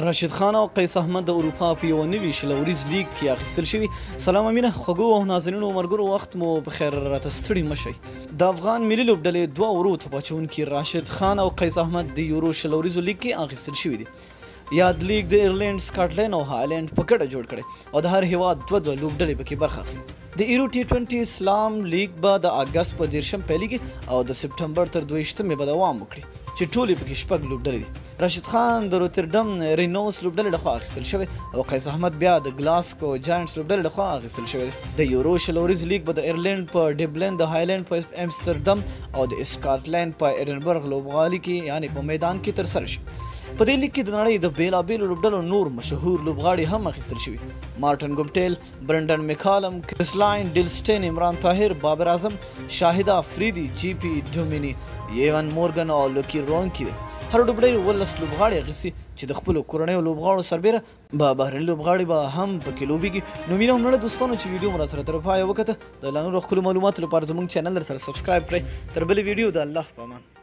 راشد خان او قیس احمد د اروپا په یو نوي شلوریز لیګ کې اخیستل شوي. سلام امینه خوږو او ناظرینو ملګرو، وخت مو بخیر، راته ستړي مه شئ. د افغان ملي لوبډلې دوه ورو توپ اچوونکي راشد خان او قیس احمد د یورو شلوریزو لیګ کې اخیستل شوي دي. یاد لیګ د ایرلینډ، سکاټلینډ او هالینډ په ګډه جوړ کړی او د هر هیواد دوه لوبډلې پکې برخه اخلي. د ایرو T20 اسلام لیګ به د اګست په 10 پیلېږي او د سپټمبر تر 22 به دوام وکړي چې ټولې پکې شپږ لوبډلې دي. راشد خان د روتردم رینوس لوبډلې لخوا اخیستل شوی او قیس احمد بیا د ګلاسکو جاینټس لوبډلې لخوا اخیستل شوی دی. د یورو شلوریز لیګ به د ایرلینډ په ډبلن، د هالینډ په امستردم او د سکاټلینډ په ایډنبرګ لوبغالي کې یعنی په میدان کې ترسره شي. په دې لیګ کې د نړۍ د بیلابیلو لوبډلو نور مشهور لوبغاړي هم اخیستل شوي. مارټن ګوپټیل، برنډن میکالم، کریس لاین، ډیل سټین، عمران طاهر، بابر اعظم، شاهد افریدي، جی پی ډومیني، ایوان مورګن او لوکی رونکي دي. هر لوبډلې 18 لوبغاړي اخیستي چې د خپلو کورنیو لوبغاړو سربیره به بهرني لوبغاړي به هم پکې لوبیږي. نو مینه هم دوستانو چې ویډیو مو راسره تر پایه وکته. د لا نورو ښکلو معلوماتو لپاره زموږ چینل سره سبسکرایب کړئ. تر بلې ویډیو د الله په امان.